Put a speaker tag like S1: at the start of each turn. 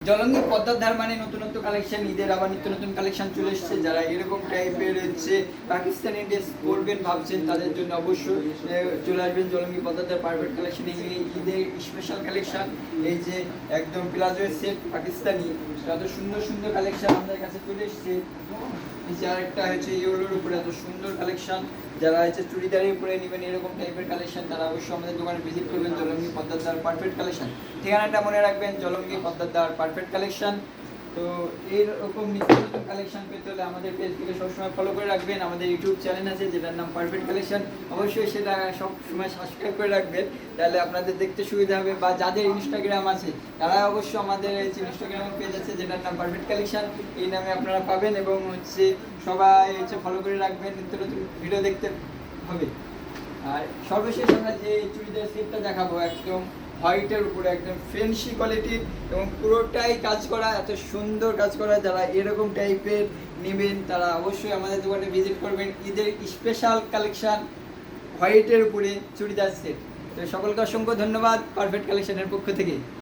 S1: জলঙ্গি পদ্মার ধার মানে নতুনত্ব কালেকশন, ঈদের আবার নিত্য নতুন কালেকশন চলে এসেছে। যারা এরকম টাইপের হচ্ছে পাকিস্তানি ড্রেস পরবেন ভাবছেন তাদের জন্য অবশ্যই চলে আসবেন জলঙ্গি পদ্মার ধার পারফেক্ট কালেকশন। ঈদের স্পেশাল কালেকশন, এই যে একদম প্লাজোর সেট পাকিস্তানি, এত সুন্দর সুন্দর কালেকশন আমাদের কাছে চলে এসেছে। এই যে আরেকটা হচ্ছে ইয়েলোর উপরে এত সুন্দর কালেকশন, যারা হচ্ছে চুড়িদারের উপরে নেবেন এরকম টাইপের কালেকশন তারা অবশ্যই আমাদের দোকানে ভিজিট করবেন। জলঙ্গি পদ্মার ধার পারফেক্ট কালেকশন, ঠিকানাটা মনে রাখবেন, জলঙ্গি পদ্মার ধার পারফেক্ট কালেকশন। তো এইরকম নিত্য নতুন কালেকশন পেতে হলে আমাদের পেজটিকে সবসময় ফলো করে রাখবেন। আমাদের ইউটিউব চ্যানেল আছে যেটার নাম পারফেক্ট কালেকশন, অবশ্যই সেটা সব সময় সাবস্ক্রাইব করে রাখবেন, তাহলে আপনাদের দেখতে সুবিধা হবে। বা যাদের ইনস্টাগ্রাম আছে তারা অবশ্যই আমাদের ইনস্টাগ্রামের পেজ আছে যেটার নাম পারফেক্ট কালেকশন, এই নামে আপনারা পাবেন। এবং হচ্ছে সবাই হচ্ছে ফলো করে রাখবেন, নিত্য নতুন ভিডিও দেখতে হবে। আর সর্বশেষ আমরা যে চুড়িদার সেটটা দেখাবো একদম হোয়াইটের উপরে একদম ফ্যান্সি কোয়ালিটির এবং পুরোটাই কাজ করা, এত সুন্দর কাজ করা। যারা এরকম টাইপের নেবেন তারা অবশ্যই আমাদের দোকানে ভিজিট করবেন। ঈদের স্পেশাল কালেকশন হোয়াইটের উপরে চুড়িদার সেট। তো সকলকে অসংখ্য ধন্যবাদ পারফেক্ট কালেকশনের পক্ষ থেকে।